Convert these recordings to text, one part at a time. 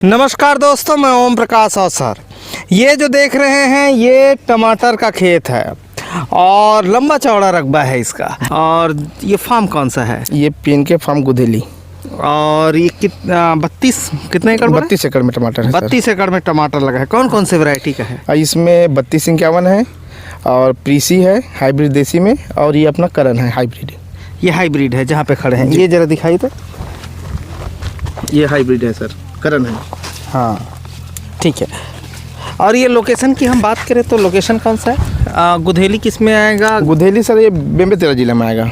नमस्कार दोस्तों, मैं ओम प्रकाश अवसर। ये जो देख रहे हैं ये टमाटर का खेत है और लंबा चौड़ा रकबा है इसका। और ये फार्म कौन सा है? ये पीएनके फार्म गुधेली। और ये कितने एकड़? 32 एकड़ में टमाटर है। 32 एकड़ में टमाटर लगा है। कौन कौन से वैरायटी का है? इसमें 3251 है और प्रीसी है हाइब्रिड देसी में, और ये अपना करण है हाइब्रिड। ये हाइब्रिड है जहाँ पे खड़े हैं। ये जरा दिखाई तो। ये हाइब्रिड है सर, करण है। हाँ ठीक है। और ये लोकेशन की हम बात करें तो लोकेशन कौन सा है? गुधेली किस में आएगा? गुधेली सर ये बेमेतरा जिला में आएगा।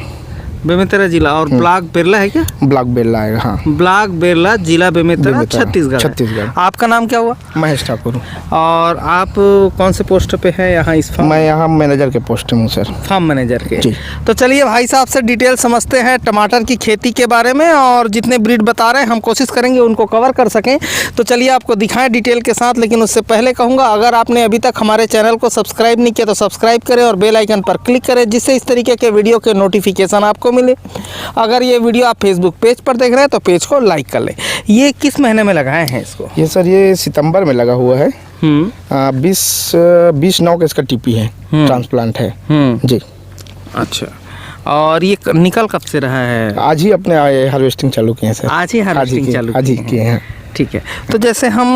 बेमेतरा जिला। और ब्लॉक बेरला है क्या? ब्लॉक बेरला आएगा। हाँ, ब्लॉक बेरला, जिला बेमेतरा, छत्तीसगढ़। आपका नाम क्या हुआ? महेश ठाकुर। और आप कौन से पोस्ट पे हैं यहाँ इस फार्म? मैं यहाँ मैनेजर के पोस्ट में हूँ सर। फार्म मैनेजर के जी। तो चलिए भाई साहब से डिटेल समझते हैं टमाटर की खेती के बारे में, और जितने ब्रीड बता रहे हैं हम कोशिश करेंगे उनको कवर कर सकें। तो चलिए आपको दिखाएं डिटेल के साथ। लेकिन उससे पहले कहूँगा, अगर आपने अभी तक हमारे चैनल को सब्सक्राइब नहीं किया तो सब्सक्राइब करें और बेल आइकन पर क्लिक करें, जिससे इस तरीके के वीडियो के नोटिफिकेशन आपको मिले। अगर ये वीडियो आप फेसबुक पेज पर देख रहे हैं तो पेज को लाइक कर लें। ये किस महीने में लगाए हैं इसको? ये सर ये सितंबर में लगा हुआ है। 20-9 का इसका टीपी है, ट्रांसप्लांट है। जी। अच्छा। और ये निकल कब से रहा है? आज ही अपने हार्वेस्टिंग चालू किए हैं सर। आज ही हार्वेस्टिंग चालू आज ही किए हैं। ठीक है। तो जैसे हम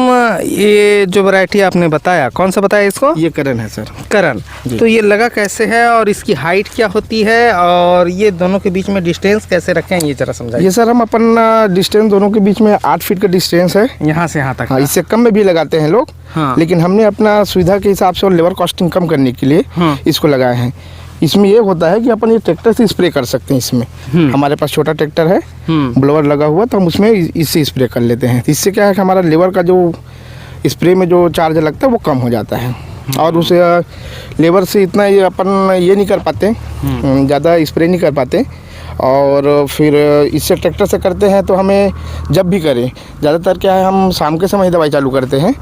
ये जो वैरायटी आपने बताया, कौन सा बताया इसको? ये करण है सर। करण। तो ये लगा कैसे है और इसकी हाइट क्या होती है, और ये दोनों के बीच में डिस्टेंस कैसे रखें, ये जरा समझाइए। ये सर हम अपन डिस्टेंस दोनों के बीच में 8 फीट का डिस्टेंस है, यहाँ से यहाँ तक। हाँ, इससे कम में भी लगाते हैं लोग। हाँ। लेकिन हमने अपना सुविधा के हिसाब से और लेबर कॉस्टिंग कम करने के लिए इसको लगाए हैं। इसमें ये होता है कि अपन ये ट्रैक्टर से स्प्रे कर सकते हैं। इसमें हमारे पास छोटा ट्रैक्टर है, ब्लोअर लगा हुआ, तो हम उसमें इससे स्प्रे कर लेते हैं। इससे क्या है कि हमारा लेबर का जो स्प्रे में जो चार्ज लगता है वो कम हो जाता है। और उस लेबर से इतना ये अपन ये नहीं कर पाते, ज़्यादा स्प्रे नहीं कर पाते। और फिर इससे ट्रैक्टर से करते हैं तो हमें जब भी करें, ज़्यादातर क्या है हम शाम के समय दवाई चालू करते हैं,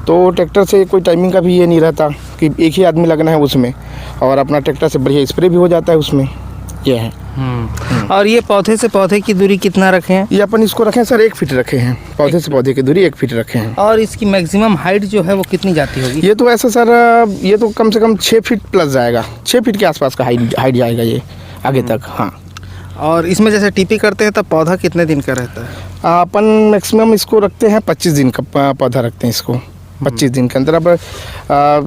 तो ट्रैक्टर से कोई टाइमिंग का भी ये नहीं रहता कि एक ही आदमी लगना है उसमें, और अपना ट्रैक्टर से बढ़िया स्प्रे भी हो जाता है उसमें। ये है। और ये पौधे से पौधे की दूरी कितना रखे हैं? ये अपन इसको रखे हैं सर 1 फीट रखे हैं। पौधे से पौधे की दूरी 1 फीट रखे हैं। और इसकी मैक्सिमम हाइट जो है वो कितनी जाती होगी? ये तो ऐसा सर, ये तो कम से कम 6 फीट प्लस जाएगा। 6 फीट के आसपास का हाइट जाएगा ये आगे तक। हाँ। और इसमें जैसे टीपी करते हैं तब पौधा कितने दिन का रहता है? अपन मैक्सिमम इसको रखते हैं 25 दिन का पौधा रखते हैं इसको। 25 दिन के अंदर अब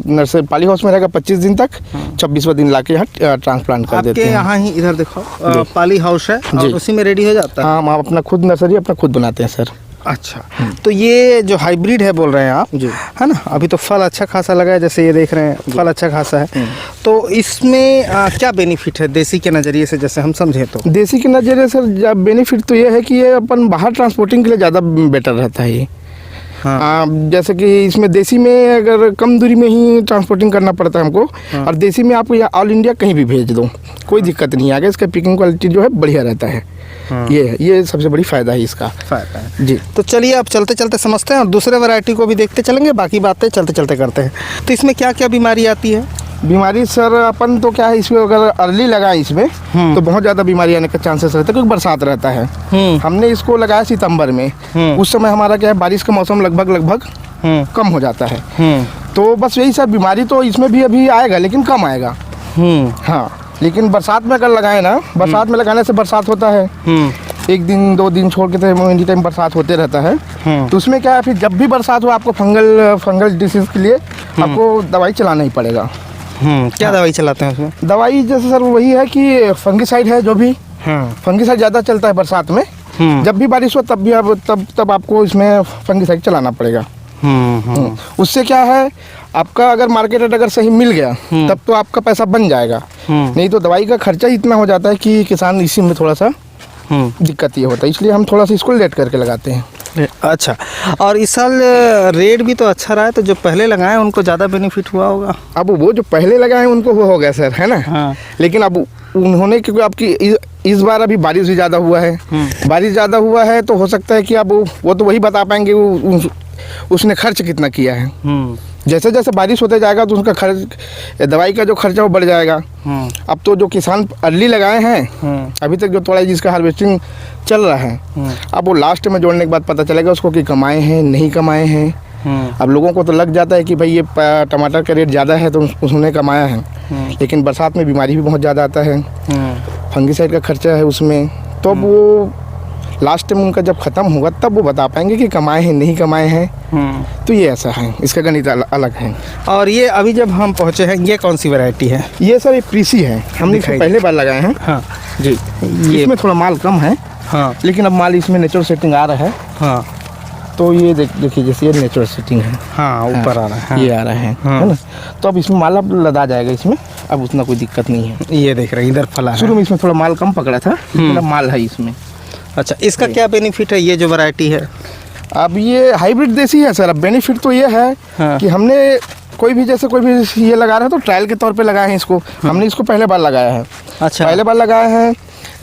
नर्सरी पाली हाउस में रहेगा 25 दिन तक। 26वां दिन लाके यहाँ ट्रांसप्लांट कर देते हैं। आपके यहाँ ही इधर देखो पाली हाउस है और उसी में रेडी हो जाता है। हाँ, हम अपना खुद नर्सरी अपना खुद बनाते हैं सर। अच्छा। तो ये जो हाइब्रिड है बोल रहे हैं आप, जी, है ना? अभी तो फल अच्छा खासा लगा है, जैसे ये देख रहे हैं फल अच्छा खासा है। तो इसमें क्या बेनिफिट है देसी के नज़रिए से, जैसे हम समझें तो? देसी के नज़रिए सर बेनिफिट तो ये है कि ये अपन बाहर ट्रांसपोर्टिंग के लिए ज़्यादा बेटर रहता है ये। हाँ। जैसे कि इसमें देसी में अगर कम दूरी में ही ट्रांसपोर्टिंग करना पड़ता है हमको। हाँ। और देसी में आपको ऑल इंडिया कहीं भी भेज दो, कोई दिक्कत नहीं आगे। इसका पिकिंग क्वालिटी जो है बढ़िया रहता है। हाँ। ये सबसे बड़ी फ़ायदा है इसका। फ़ायदा है जी। तो चलिए अब चलते चलते समझते हैं और दूसरे वैरायटी को भी देखते चलेंगे, बाकी बातें चलते चलते करते हैं। तो इसमें क्या क्या बीमारी आती है? बीमारी सर अपन तो क्या है, इसमें अगर अर्ली लगाए इसमें तो बहुत ज़्यादा बीमारी आने का चांसेस रहता है, क्योंकि बरसात रहता है। हमने इसको लगाया सितंबर में। उस समय हमारा क्या है, बारिश का मौसम लगभग कम हो जाता है। तो बस यही सर, बीमारी तो इसमें भी अभी आएगा लेकिन कम आएगा। हाँ, लेकिन बरसात में अगर लगाए ना, बरसात में लगाने से बरसात होता है 1 दिन 2 दिन छोड़ के, तो एनी टाइम बरसात होते रहता है। तो उसमें क्या है, फिर जब भी बरसात हो आपको फंगल डिसीज के लिए आपको दवाई चलाना ही पड़ेगा। क्या दवाई चलाते हैं उसमें? दवाई जैसे सर वही है कि फंगिसाइड है, जो भी फंगिसाइड ज़्यादा चलता है बरसात में। जब भी बारिश हो तब भी तब आपको इसमें फंगिसाइड चलाना पड़ेगा। उससे क्या है, आपका अगर मार्केट रेट अगर सही मिल गया तब तो आपका पैसा बन जाएगा। नहीं तो दवाई का खर्चा ही इतना हो जाता है कि किसान इसी में थोड़ा सा दिक्कत ये होता है, इसलिए हम थोड़ा सा इसको लेट करके लगाते हैं। अच्छा। और इस साल रेट भी तो अच्छा रहा है, तो जो पहले लगाए उनको ज़्यादा बेनिफिट हुआ होगा। अब वो जो पहले लगाए उनको वो हो गया सर, है ना? हाँ। लेकिन अब उन्होंने, क्योंकि आपकी इस बार अभी बारिश भी ज़्यादा हुआ है, बारिश ज़्यादा हुआ है तो हो सकता है कि अब वो तो वही बता पाएंगे उसने खर्च कितना किया है। जैसे जैसे बारिश होते जाएगा तो उसका खर्च, दवाई का जो खर्चा वो बढ़ जाएगा। अब तो जो किसान अर्ली लगाए हैं अभी तक जो थोड़ा जिसका हार्वेस्टिंग चल रहा है, अब वो लास्ट में जोड़ने के बाद पता चलेगा उसको कि कमाए हैं नहीं कमाए हैं। अब लोगों को तो लग जाता है कि भाई ये टमाटर का रेट ज़्यादा है तो उसने कमाया है, लेकिन बरसात में बीमारी भी बहुत ज़्यादा आता है, फंगीसाइड का खर्चा है उसमें, तो अब वो लास्ट में उनका जब ख़त्म होगा तब वो बता पाएंगे कि कमाए हैं नहीं कमाए हैं। तो ये ऐसा है, इसका गणित अलग है। और ये अभी जब हम पहुँचे हैं, ये कौन सी वैरायटी है? ये सर एक प्रीसी है, हमने इसको पहले बार लगाए हैं। हाँ जी, ये इसमें थोड़ा माल कम है। हाँ, लेकिन अब माल इसमें नेचुरल सेटिंग आ रहा है। हाँ, तो ये देखिए जैसे ये नेचुरल सेटिंग है। हाँ, ऊपर आ रहा है। हाँ, ये आ रहा है, है ना। तो अब इसमें माल अब लदा जाएगा, इसमें अब उतना कोई दिक्कत नहीं है। ये देख रहे हैं इधर फला है। शुरू में इसमें थोड़ा माल कम पकड़ा था, लेकिन अब माल है इसमें। अच्छा, इसका क्या बेनिफिट है ये जो वैरायटी है? अब ये हाइब्रिड देसी है सर। अब बेनिफिट तो ये है कि हमने कोई भी जैसे कोई भी ये लगा रहे हैं तो ट्रायल के तौर पे लगाए हैं इसको। हमने इसको पहले बार लगाया है। अच्छा, पहले बार लगाया है।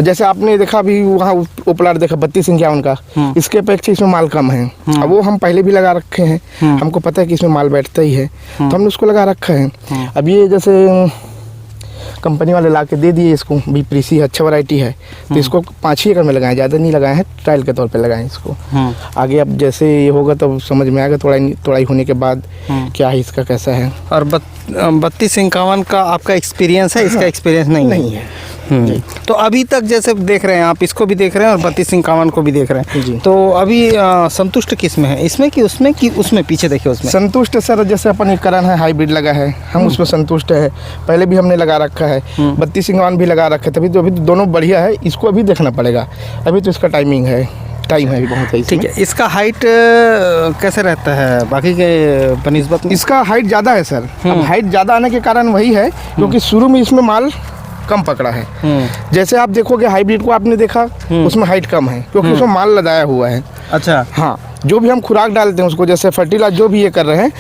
जैसे आपने देखा अभी वहाँ उपलार देखा 3251 का, इसके अपेक्षा इसमें माल कम है। अब वो हम पहले भी लगा रखे हैं, हमको पता है कि इसमें माल बैठता ही है, तो हमने उसको लगा रखा है। अब ये जैसे कंपनी वाले ला के दे दिए इसको, भी प्रीसी अच्छा वैरायटी है, तो इसको 5 एकड़ में लगाएं, ज़्यादा नहीं लगाए हैं, ट्रायल के तौर पे लगाएं इसको। आगे अब जैसे ये होगा तब समझ में आएगा तोड़ाई होने के बाद क्या है इसका कैसा है। और 3251 का आपका एक्सपीरियंस है? इसका एक्सपीरियंस नहीं है। तो अभी तक जैसे देख रहे हैं आप, इसको भी देख रहे हैं और 3251 को भी देख रहे हैं जी। तो अभी संतुष्ट किस में है, इसमें कि उसमें कि उसमें? पीछे देखिए उसमें संतुष्ट है सर। जैसे अपन एक करण है हाइब्रिड लगा है, हम उसमें संतुष्ट है। पहले भी हमने लगा रखा है, 3251 भी लगा रखा है, तभी तो अभी तो दोनों बढ़िया है। इसको अभी देखना पड़ेगा, अभी तो इसका टाइम है अभी बहुत है। ठीक है, इसका हाइट कैसे रहता है बाकी के बनिस्बत में? इसका हाइट ज़्यादा है सर। अब हाइट ज़्यादा आने के कारण वही है क्योंकि शुरू में इसमें माल कम पकड़ा है। जैसे आप देखोगे हाइब्रिड को आपने देखा, उसमें हाइट कम है क्योंकि उसमें माल लदाया हुआ है। अच्छा, हाँ, जो भी हम खुराक डालते हैं उसको, जैसे फर्टिलाइजर जो भी ये कर रहे हैं,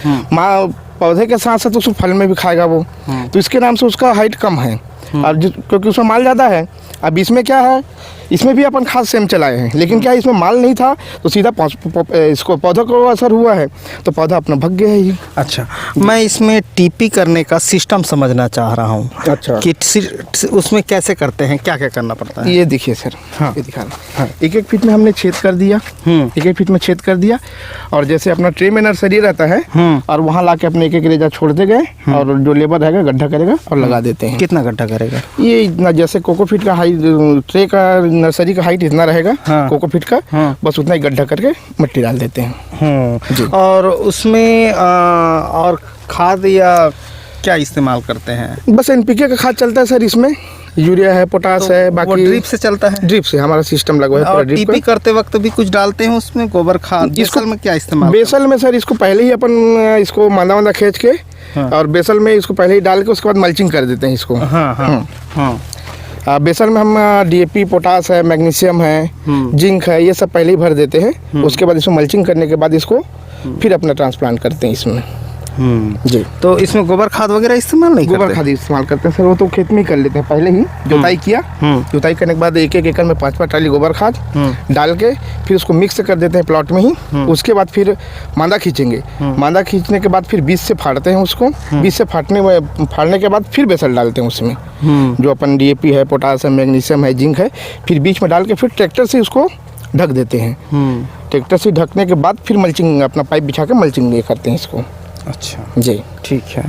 पौधे के साथ साथ उसको फल में भी खाएगा वो, तो इसके नाम से उसका हाइट कम है। और क्योंकि उसमें माल ज़्यादा है। अब इसमें क्या है, इसमें भी अपन खाद सेम चलाए हैं, लेकिन क्या इसमें माल नहीं था तो सीधा इसको पौधों को असर हुआ है, तो पौधा अपना भग गया है। अच्छा, मैं इसमें टीपी करने का सिस्टम समझना चाह रहा हूँ। अच्छा, कि उसमें कैसे करते हैं, क्या क्या करना पड़ता है? ये देखिए सर। हाँ, ये दिखा रहा है। 1-1 फीट में हमने छेद कर दिया, 1-1 फीट में छेद कर दिया, और जैसे अपना ट्रे में नर्सरी रहता है और वहाँ ला के अपने 1-1 रेजा छोड़ते गए, और जो लेबर रहेगा गड्ढा करेगा और लगा देते हैं। कितना गड्ढा करेगा? ये इतना, जैसे कोकोफिट का हाइट, ट्रे का नर्सरी का हाइट इतना रहेगा, कोकोफिट का, बस उतना ही गड्ढा करके मिट्टी डाल देते हैं। और उसमें और खाद या क्या इस्तेमाल करते हैं? बस एनपीके का खाद चलता है सर इसमें, यूरिया है, पोटास है, बाकी वो ड्रिप से चलता है? ड्रिप से हमारा सिस्टम लगा है पूरा और ड्रिप टीपी का। करते वक्त भी कुछ डालते हैं उसमें, गोबर खाद? बेसल में क्या इस्तेमाल? बेसल में सर इसको पहले ही अपन इसको मांदा खींच के, और बेसल में इसको पहले ही डाल के उसके बाद मल्चिंग कर देते हैं इसको। बेसल में हम डीएपी, पोटास है, मैग्नीशियम है, जिंक है, ये सब पहले ही भर देते हैं। उसके बाद इसको मल्चिंग करने के बाद इसको फिर अपना ट्रांसप्लांट करते हैं इसमें। जी। तो इसमें गोबर खाद वगैरह इस्तेमाल नहीं करते? गोबर खाद इस्तेमाल करते हैं सर, वो तो खेत में ही कर लेते हैं। पहले ही जुताई किया, जुताई करने के बाद 1-1 एकड़ में 5-5 ट्राली गोबर खाद डाल के फिर उसको मिक्स कर देते हैं प्लॉट में ही। उसके बाद फिर मांदा खींचेंगे, मांदा खींचने के बाद फिर बीज से फाड़ते हैं उसको, बीज से फाड़ने के बाद फिर बेसल डालते हैं उसमें, जो अपन डीएपी है, पोटास है, मैग्नीशियम है, जिंक है, फिर बीच में डाल के फिर ट्रैक्टर से उसको ढक देते हैं। ट्रैक्टर से ढकने के बाद फिर मल्चिंग, अपना पाइप बिछा के मल्चिंग ये करते हैं इसको। अच्छा जी, ठीक है।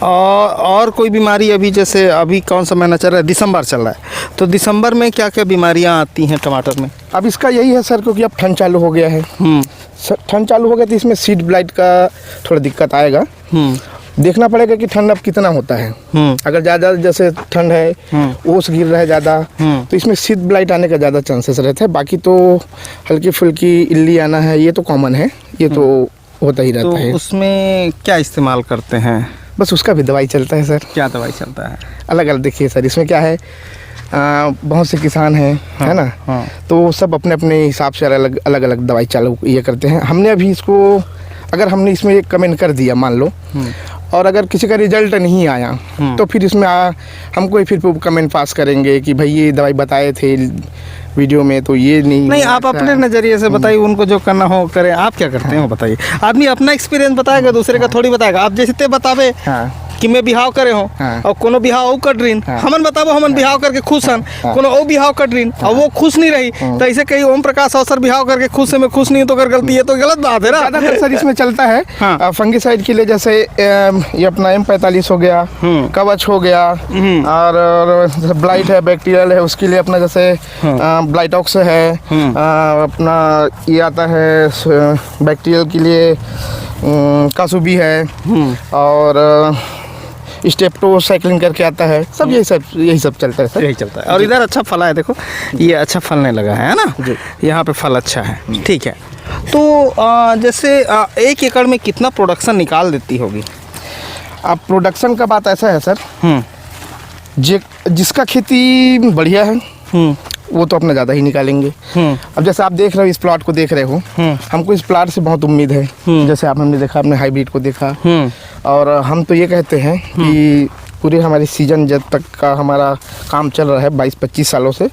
और कोई बीमारी अभी, जैसे अभी कौन सा महीना चल रहा है? दिसंबर चल रहा है, तो दिसंबर में क्या क्या बीमारियां आती हैं टमाटर में? अब इसका यही है सर, क्योंकि अब ठंड चालू हो गया है। ठंड चालू हो गया तो इसमें सीड ब्लाइट का थोड़ा दिक्कत आएगा। देखना पड़ेगा कि ठंड अब कितना होता है। अगर ज़्यादा जैसे ठंड है, ओस गिर रहा है ज़्यादा, तो इसमें सीड ब्लाइट आने का ज़्यादा चांसेस रहता है। बाकी तो हल्की फुल्की इल्ली आना है, ये तो कॉमन है, ये तो होता ही रहता है। उसमें क्या इस्तेमाल करते हैं? बस उसका भी दवाई चलता है सर। क्या दवाई चलता है? अलग अलग देखिए सर, इसमें क्या है, बहुत से किसान हैं, है ना, तो सब अपने अपने हिसाब से अलग अलग दवाई चालू ये करते हैं। हमने अभी इसको, अगर हमने इसमें एक कमेंट कर दिया मान लो, और अगर किसी का रिजल्ट नहीं आया, तो फिर इसमें हम कोई फिर कमेंट पास करेंगे कि भाई ये दवाई बताए थे, वीडियो में, तो ये नहीं आप अपने नज़रिए से बताइए, उनको जो करना हो करे। आप क्या करते हो बताइए। आदमी अपना एक्सपीरियंस बताएगा, दूसरे का थोड़ी बताएगा। आप जैसे ते बतावे कि मैं बिहाव करे हो और कोनो बिहाव ओ कर रीन, हमन बताबो हमन बिहाव करके खुश हन, कोनो ओ बिहाव कर रीन और वो खुश नहीं रही, तो ऐसे कहीं ओम प्रकाश अवसर बिहाव करके खुश है, मैं खुश नहीं हूं तो कर गलती है, तो गलत बात है ना। ज़्यादातर सर इसमें चलता है फंगिसाइड के लिए, जैसे ये अपना M45 हो गया, कवच हो गया, और ब्लाइट है, बैक्टीरियल है, उसके लिए अपना जैसे ब्लाइटॉक्स है, अपना ये आता है बैक्टीरियल के लिए कासूबी है, और स्टेप्टो साइक्लिंग करके आता है, सब यही सब चलता है सर। यही चलता है। और इधर अच्छा फला है, देखो ये अच्छा फलने लगा है ना, यहाँ पे फल अच्छा है। ठीक है, तो जैसे 1 एकड़ में कितना प्रोडक्शन निकाल देती होगी? अब प्रोडक्शन का बात ऐसा है सर, जिसका खेती बढ़िया है वो तो अपना ज़्यादा ही निकालेंगे। अब जैसे आप देख रहे हो, इस प्लॉट को देख रहे हो, हमको इस प्लॉट से बहुत उम्मीद है। जैसे हमने देखा, अपने हाइब्रिड को देखा, और हम तो ये कहते हैं कि पूरे हमारे सीजन जब तक का हमारा काम चल रहा है 22-25 सालों से,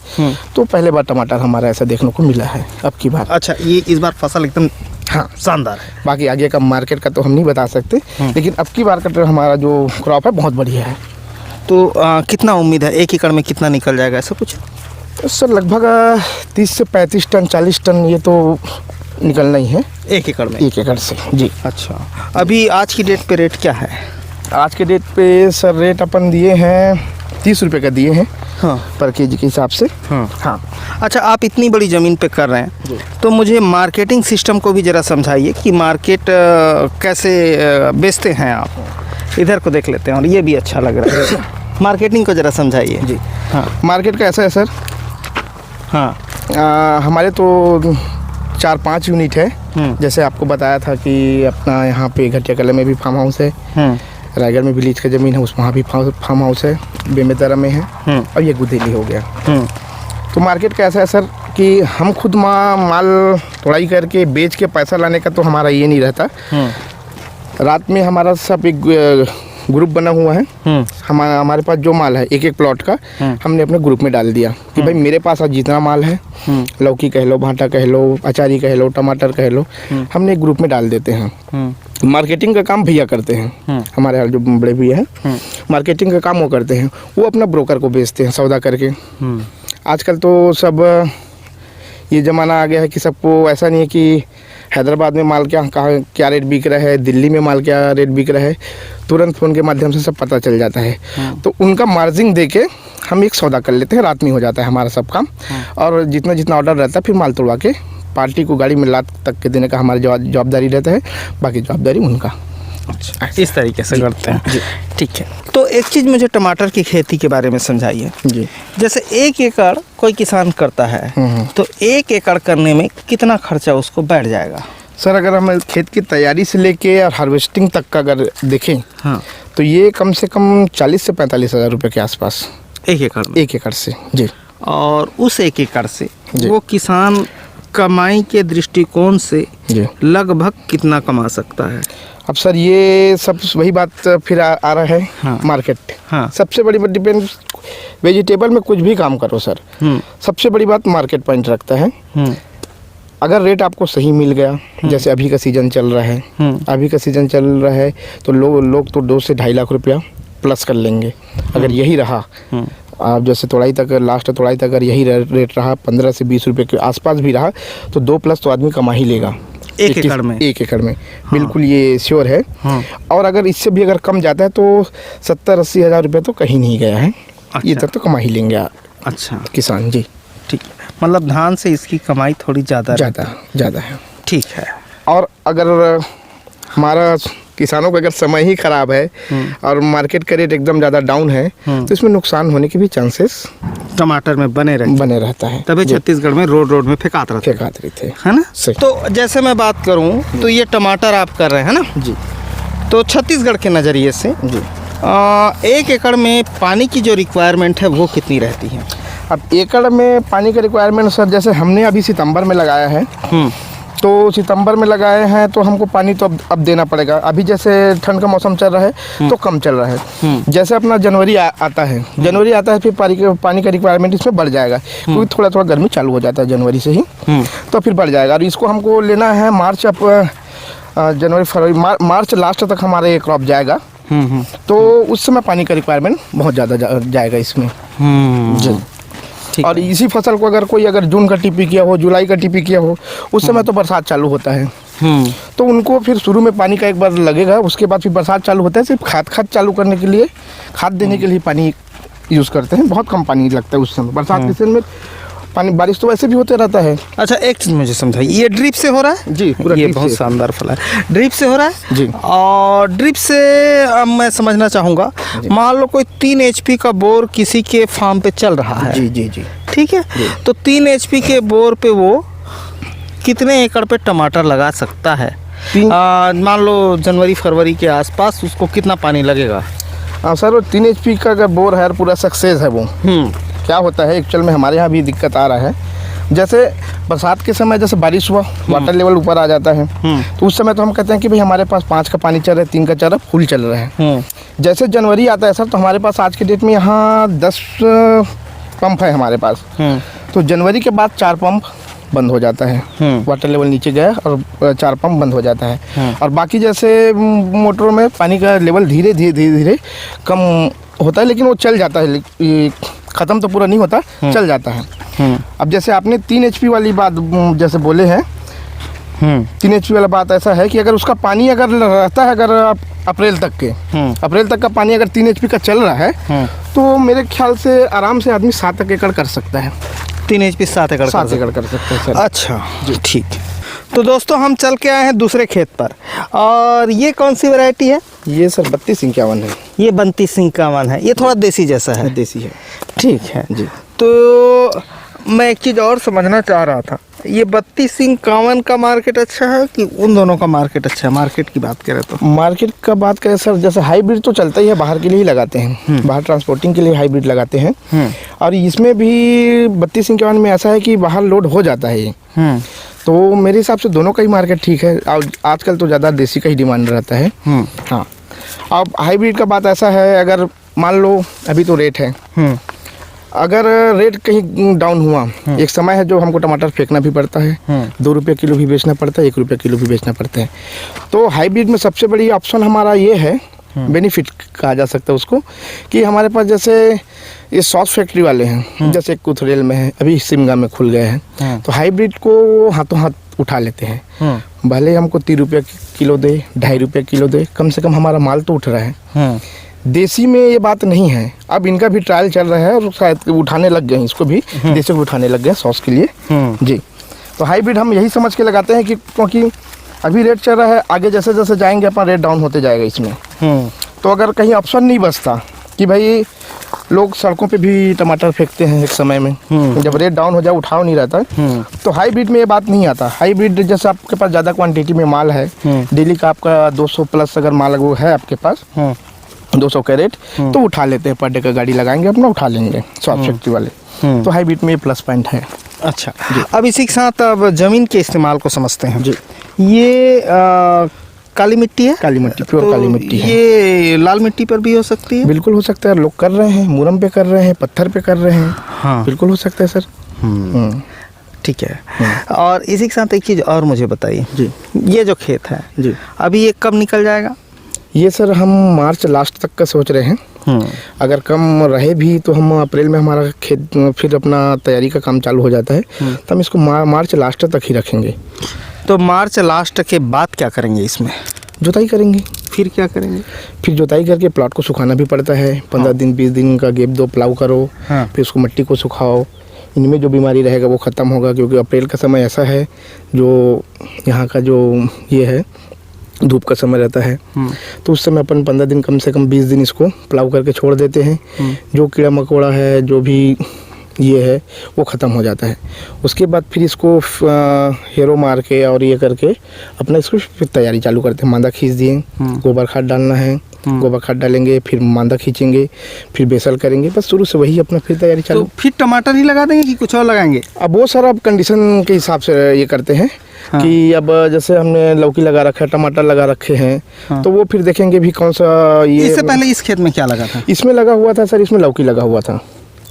तो पहले बार टमाटर हमारा ऐसा देखने को मिला है अब की बार। अच्छा, ये इस बार फसल एकदम शानदार है। बाकी आगे का मार्केट का तो हम नहीं बता सकते, लेकिन अब की बार का हमारा जो क्रॉप है बहुत बढ़िया है। तो कितना उम्मीद है 1 एकड़ में कितना निकल जाएगा ऐसा कुछ? सर लगभग 30 से 35 टन 40 टन ये तो निकलना ही है 1 एकड़ में। 1 एकड़ से जी। अच्छा, अभी आज की डेट पे रेट क्या है? आज के डेट पे सर रेट अपन दिए हैं 30 रुपये का दिए हैं पर केजी के हिसाब से। हाँ। अच्छा, आप इतनी बड़ी ज़मीन पे कर रहे हैं, तो मुझे मार्केटिंग सिस्टम को भी ज़रा समझाइए कि मार्केट कैसे बेचते हैं आप। इधर को देख लेते हैं, और ये भी अच्छा लग रहा है। मार्केटिंग को ज़रा समझाइए जी। हाँ, मार्केट का ऐसा है सर, हमारे तो 4-5 यूनिट है। जैसे आपको बताया था कि अपना यहाँ पे घटिया कला में भी फार्म हाउस है, रायगढ़ में भी लीज का ज़मीन है, उस वहाँ भी फार्म हाउस है, बेमेतरा में है, और ये गुदेली हो गया। तो मार्केट का ऐसा है सर कि हम खुद माल तोड़ाई करके बेच के पैसा लाने का तो हमारा ये नहीं रहता। रात में हमारा सब एक ग्रुप बना हुआ है, हमारे पास जो माल है एक प्लॉट का हमने अपने ग्रुप में डाल दिया कि भाई मेरे पास आज जितना माल है, लौकी कह लो, भांटा कह लो, अचारी कह लो, टमाटर कह लो, हमने एक ग्रुप में डाल देते हैं। मार्केटिंग का काम भैया करते हैं, हमारे यहाँ जो बड़े भैया हैं, मार्केटिंग का काम वो करते हैं, वो अपना ब्रोकर को बेचते हैं सौदा करके। आजकल तो सब ये ज़माना आ गया है कि सबको ऐसा नहीं है कि हैदराबाद में माल क्या रेट बिक रहा है, दिल्ली में माल क्या रेट बिक रहा है, तुरंत फ़ोन के माध्यम से सब पता चल जाता है। तो उनका मार्जिन दे के हम एक सौदा कर लेते हैं, रात में हो जाता है हमारा सब काम, और जितना ऑर्डर रहता है फिर माल तोड़वा के पार्टी को गाड़ी में लाद तक के देने का हमारी जवाबदारी रहता है, बाकी जवाबदारी उनका। अच्छा, इस तरीके से करते हैं। ठीक है, तो एक चीज़ मुझे टमाटर की खेती के बारे में समझाइए जी। जैसे 1 एकड़ कोई किसान करता है, तो 1 एकड़ करने में कितना खर्चा उसको बैठ जाएगा? सर अगर हम खेत की तैयारी से लेके और हार्वेस्टिंग तक का अगर देखें, तो ये कम से कम 40 से 45 हज़ार रुपये के आसपास 1 एकड़ में। 1 एकड़ से जी। और उस 1 एकड़ से वो किसान कमाई के दृष्टिकोण से लगभग कितना कमा सकता है? अब सर ये सब वही बात फिर आ रहा है मार्केट। सबसे बड़ी बात डिपेंड, वेजिटेबल में कुछ भी काम करो सर, सबसे बड़ी बात मार्केट पॉइंट रखता है। अगर रेट आपको सही मिल गया, जैसे अभी का सीज़न चल रहा है, अभी का सीज़न चल रहा है तो लोग तो 2 से 2.5 लाख रुपया प्लस कर लेंगे। अगर यही रहा, आप जैसे तोड़ाई तक, लास्ट तोड़ाई तक अगर यही रेट रहा, 15 से 20 रुपये के आसपास भी रहा, तो 2+ तो आदमी कमा ही लेगा 1 एकड़ में। 1 एकड़ में बिल्कुल ये श्योर है। और अगर इससे भी अगर कम जाता है तो 70-80 हज़ार रुपये तो कहीं नहीं गया है। ये तक तो कमा ही लेंगे। अच्छा किसान जी। ठीक है, मतलब धान से इसकी कमाई थोड़ी ज़्यादा है। ठीक है। और अगर हमारा किसानों का अगर समय ही ख़राब है और मार्केट का रेट एकदम ज़्यादा डाउन है, तो इसमें नुकसान होने के भी चांसेस टमाटर में बने रहता है। तभी छत्तीसगढ़ में रोड में फेंकात रहे थे, है ना? तो जैसे मैं बात करूं तो ये टमाटर आप कर रहे हैं ना जी, तो छत्तीसगढ़ के नज़रिए से जी 1 एकड़ में पानी की जो रिक्वायरमेंट है वो कितनी रहती है? अब एकड़ में पानी का रिक्वायरमेंट सर, जैसे हमने अभी सितंबर में लगाया है, तो सितंबर में लगाए हैं तो हमको पानी तो अब देना पड़ेगा। अभी जैसे ठंड का मौसम चल रहा है तो कम चल रहा है। जैसे अपना जनवरी आता है फिर पानी का रिक्वायरमेंट इसमें बढ़ जाएगा, क्योंकि थोड़ा थोड़ा गर्मी चालू हो जाता है जनवरी से ही, तो फिर बढ़ जाएगा। और इसको हमको लेना है मार्च जनवरी फरवरी मार्च लास्ट तक हमारे क्रॉप जाएगा। तो उस समय पानी का रिक्वायरमेंट बहुत ज़्यादा जाएगा इसमें जी। और इसी फसल को अगर जून का टीपी किया हो, जुलाई का टीपी किया हो, उस समय तो बरसात चालू होता है। तो उनको फिर शुरू में पानी का एक बार लगेगा, उसके बाद फिर बरसात चालू होता है। सिर्फ खाद चालू करने के लिए, खाद देने के लिए पानी यूज़ करते हैं। बहुत कम पानी लगता है उस समय। बरसात के सीजन में पानी, बारिश तो वैसे भी होते रहता है। अच्छा, एक चीज़ मुझे समझाइए, ये ड्रिप से हो रहा है? जी, पूरा ये बहुत शानदार फल है। ड्रिप से हो रहा है जी। और ड्रिप से अब मैं समझना चाहूँगा, मान लो कोई 3 HP का बोर किसी के फार्म पे चल रहा है। जी जी जी। ठीक है, तो 3 HP के बोर पे वो कितने एकड़ पे टमाटर लगा सकता है? मान लो जनवरी फरवरी के आसपास उसको कितना पानी लगेगा? हाँ सर, वो 3 HP का अगर बोर है, पूरा सक्सेस है वो। क्या होता है एक्चुअल में, हमारे यहाँ भी दिक्कत आ रहा है। जैसे बरसात के समय जैसे बारिश हुआ, वाटर लेवल ऊपर आ जाता है, तो उस समय तो हम कहते हैं कि भाई हमारे पास 5 का पानी चल रहा है, 3 का चल रहा है, फुल चल रहा है। जैसे जनवरी आता है सर, तो हमारे पास आज के डेट में यहाँ 10 पंप है हमारे पास। तो जनवरी के बाद 4 पंप बंद हो जाता है। वाटर लेवल नीचे गया और 4 पंप बंद हो जाता है। और बाकी जैसे मोटरों में पानी का लेवल धीरे धीरे कम होता है, लेकिन वो चल जाता है, ख़त्म तो पूरा नहीं होता, चल जाता है। अब जैसे आपने 3 HP वाली बात जैसे बोले हैं, 3 HP वाला बात ऐसा है कि अगर उसका पानी अगर रहता है, अगर आप अप्रैल तक का पानी अगर 3 HP का चल रहा है, तो मेरे ख्याल से आराम से आदमी 7 एकड़ कर सकता है। 3 HP 7 एकड़ कर सकते हैं सर। अच्छा जी, ठीक। तो दोस्तों, हम चल के आए हैं दूसरे खेत पर, और ये कौन सी वैरायटी है? ये सर 3251 है। ये 3251 है। ये थोड़ा देसी जैसा है। देसी है, ठीक है जी। तो मैं एक चीज़ और समझना चाह रहा था, ये 3251 का मार्केट अच्छा है कि उन दोनों का मार्केट अच्छा है? मार्केट की बात करें तो मार्केट का बात करें सर, जैसे हाइब्रिड तो चलता ही है, बाहर के लिए ही लगाते हैं, बाहर ट्रांसपोर्टिंग के लिए हाइब्रिड लगाते हैं। और इसमें भी 3251 में ऐसा है कि बाहर लोड हो जाता है ये। तो मेरे हिसाब से दोनों का ही मार्केट ठीक है। आजकल तो ज़्यादा देसी का ही डिमांड रहता है। हाँ, अब हाइब्रिड का बात ऐसा है, अगर मान लो अभी तो रेट है, अगर रेट कहीं डाउन हुआ, एक समय है जो हमको टमाटर फेंकना भी पड़ता है, 2 रुपये किलो भी बेचना पड़ता है, 1 रुपये किलो भी बेचना पड़ता है। तो हाइब्रिड में सबसे बड़ी ऑप्शन हमारा ये है, बेनिफिट कहा जा सकता है उसको, कि हमारे पास जैसे ये सॉस फैक्ट्री वाले हैं, जैसे कुथरेल में है, अभी सिमगा में खुल गए हैं, तो हाइब्रिड को हाथों हाथ उठा लेते हैं। भले हमको 30 रुपये किलो दे, 2.5 रुपये किलो दे, कम से कम हमारा माल तो उठ रहा है। देसी में ये बात नहीं है। अब इनका भी ट्रायल चल रहा है और शायद उठाने लग गए हैं, इसको भी देसी को उठाने लग गए सॉस के लिए जी। तो हाइब्रिड हम यही समझ के लगाते हैं कि क्योंकि अभी रेट चल रहा है, आगे जैसे जैसे जाएंगे अपना रेट डाउन होते जाएगा इसमें। तो अगर कहीं ऑप्शन नहीं बचता कि भाई लोग सड़कों पे भी टमाटर फेंकते हैं एक समय में, जब रेट डाउन हो जाए, उठाव नहीं रहता, तो हाइब्रिड में ये बात नहीं आता। हाइब्रिड जैसे आपके पास ज़्यादा क्वांटिटी में माल है, डेली का आपका 200 प्लस अगर माल वो है आपके पास, 200 कैरेट, तो उठा लेते हैं, पर डे का गाड़ी लगाएंगे अपना, उठा लेंगे सॉफ्ट फैक्ट्री वाले। तो हाइब्रिड में ये प्लस पॉइंट है। अच्छा, अब इसी के साथ अब ज़मीन के इस्तेमाल को समझते हैं जी। ये काली मिट्टी है? काली मिट्टी, प्योर काली मिट्टी है। ये लाल मिट्टी पर भी हो सकती है? बिल्कुल हो सकता है, लोग कर रहे हैं, मुरम पे कर रहे हैं, पत्थर पे कर रहे हैं। हाँ, बिल्कुल हो सकता है सर। ठीक है। और इसी के साथ एक चीज़ और मुझे बताइए जी, ये जो खेत है जी, अभी ये कब निकल जाएगा? ये सर हम मार्च लास्ट तक का सोच रहे हैं। अगर कम रहे भी तो हम अप्रैल में हमारा खेत फिर अपना तैयारी का काम चालू हो जाता है, तो हम इसको मार्च लास्ट तक ही रखेंगे। तो मार्च लास्ट के बाद क्या करेंगे इसमें? जुताई करेंगे। फिर क्या करेंगे? फिर जुताई करके प्लॉट को सुखाना भी पड़ता है, 15 दिन 20 दिन का गैप दो, प्लाव करो, फिर उसको मिट्टी को सुखाओ। इनमें जो बीमारी रहेगा वो ख़त्म होगा, क्योंकि अप्रैल का समय ऐसा है जो यहाँ का जो ये है धूप का समय रहता है। तो उस समय अपन 15 दिन कम से कम 20 दिन इसको प्लाव करके छोड़ देते हैं। जो कीड़ा मकोड़ा है, जो भी ये है, वो ख़त्म हो जाता है। उसके बाद फिर इसको हेरो मार के और ये करके अपना इसको फिर तैयारी चालू करते हैं। मादा खींच दिए, गोबर खाद डालना है, गोबर खाद डालेंगे, फिर मांदा खींचेंगे, फिर बेसल करेंगे, बस शुरू से वही अपना फिर तैयारी तो चालू। फिर टमाटर ही लगा देंगे कि कुछ और लगाएंगे? अब वो सर अब कंडीशन के हिसाब से ये करते हैं कि अब जैसे हमने लौकी लगा रखा है, टमाटर लगा रखे हैं, तो वो फिर देखेंगे भी कौन सा ये। इससे पहले इस खेत में क्या लगा था? इसमें लगा हुआ था सर, इसमें लौकी लगा हुआ था।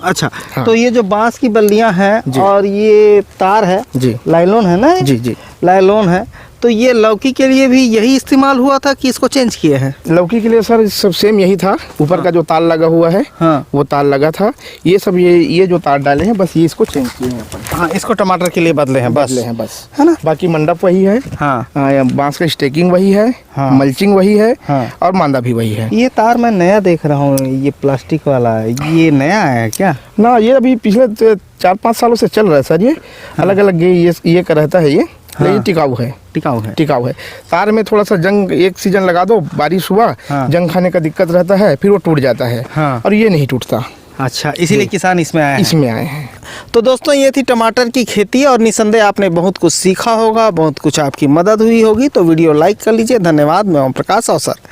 अच्छा, हाँ। तो ये जो बांस की बल्लियां हैं जी। और ये तार है, जी। लाइलॉन है ना? जी जी। लाइलॉन है, तो ये लौकी के लिए भी यही इस्तेमाल हुआ था कि इसको चेंज किए हैं? लौकी के लिए सर सब सेम यही था, ऊपर का जो तार लगा हुआ है हाँ। वो तार लगा था। ये सब ये जो तार डाले हैं बस ये इसको चेंज किए हैं अपन। हाँ, इसको टमाटर के लिए बदले हैं बस। बदले हैं बस, है ना? बाकी मंडप वही है, हाँ। बांस का स्टेकिंग वही है, हाँ। मल्चिंग वही है, हाँ। और मांदा भी वही है। ये तार मैं नया देख रहा हूँ, ये प्लास्टिक वाला, ये नया है क्या? ना, ये अभी पिछले 4-5 सालों से चल रहा है सर। ये अलग अलग ये का रहता है ये, लेकिन हाँ। टिकाऊ है। टिकाऊ है। टिकाऊ है। तार में थोड़ा सा जंग एक सीजन लगा दो, बारिश हुआ, हाँ। जंग खाने का दिक्कत रहता है, फिर वो टूट जाता है। हाँ। और ये नहीं टूटता, अच्छा, इसीलिए किसान इसमें आए हैं। इसमें आए हैं। तो दोस्तों, ये थी टमाटर की खेती और निसंदेह आपने बहुत कुछ सीखा होगा, बहुत कुछ आपकी मदद हुई होगी। तो वीडियो लाइक कर लीजिए। धन्यवाद। मैं ओम प्रकाश अवसर।